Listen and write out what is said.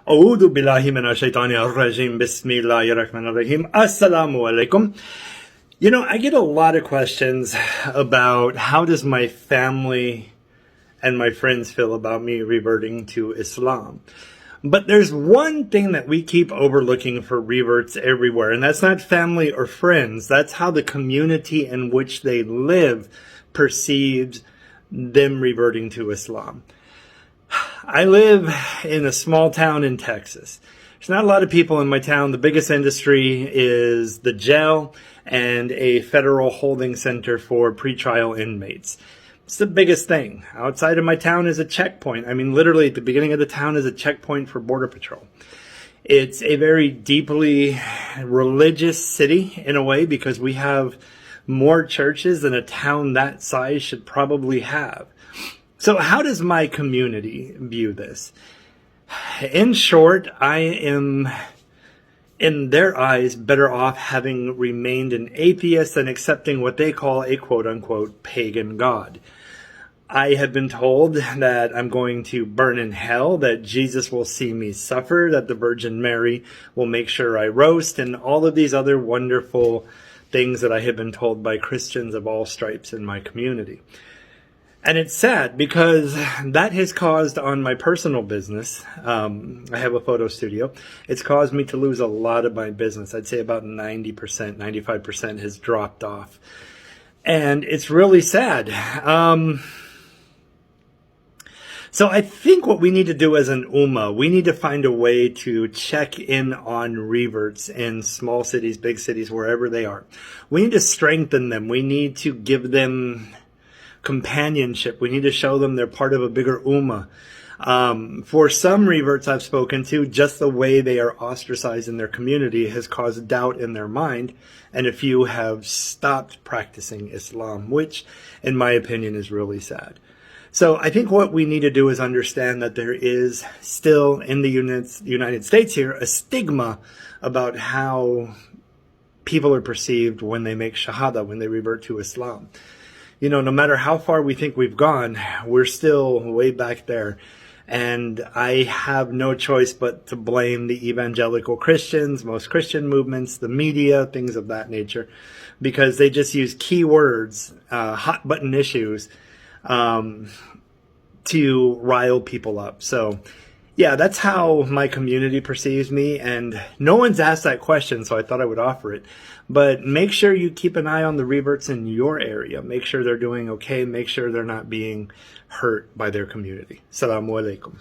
أعوذ بالله من الشيطان الرجيم بسم الله الرحمن الرحيم Assalamu alaikum. You know, I get a lot of questions about how does my family and my friends feel about me reverting to Islam. But there's one thing that we keep overlooking for reverts everywhere, and that's not family or friends. That's how the community in which they live perceives them reverting to Islam. I live in a small town in Texas. There's not a lot of people in my town. The biggest industry is the jail and a federal holding center for pretrial inmates. It's the biggest thing. Outside of my town is a checkpoint. I mean, literally at the beginning of the town is a checkpoint for Border Patrol. It's a very deeply religious city in a way because we have more churches than a town that size should probably have. So how does my community view this? In short, I am, in their eyes, better off having remained an atheist than accepting what they call a quote-unquote pagan god. I have been told that I'm going to burn in hell, that Jesus will see me suffer, that the Virgin Mary will make sure I roast, and all of these other wonderful things that I have been told by Christians of all stripes in my community. And it's sad because that has caused on my personal business, I have a photo studio, it's caused me to lose a lot of my business. I'd say about 90%, 95% has dropped off. And it's really sad. So I think what we need to do as an ummah, we need to find a way to check in on reverts in small cities, big cities, wherever they are. We need to strengthen them. We need to give them companionship. We need to show them they're part of a bigger ummah. For some reverts I've spoken to, just the way they are ostracized in their community has caused doubt in their mind, and a few have stopped practicing Islam, which, in my opinion, is really sad. So I think what we need to do is understand that there is still in the United States here a stigma about how people are perceived when they make shahada, when they revert to Islam. You know, no matter how far we think we've gone, we're still way back there. And I have no choice but to blame the evangelical Christians, most Christian movements, the media, things of that nature, because they just use keywords, hot button issues, to rile people up. So yeah, that's how my community perceives me, and no one's asked that question, so I thought I would offer it. But make sure you keep an eye on the reverts in your area. Make sure they're doing okay. Make sure they're not being hurt by their community. Assalamu alaikum.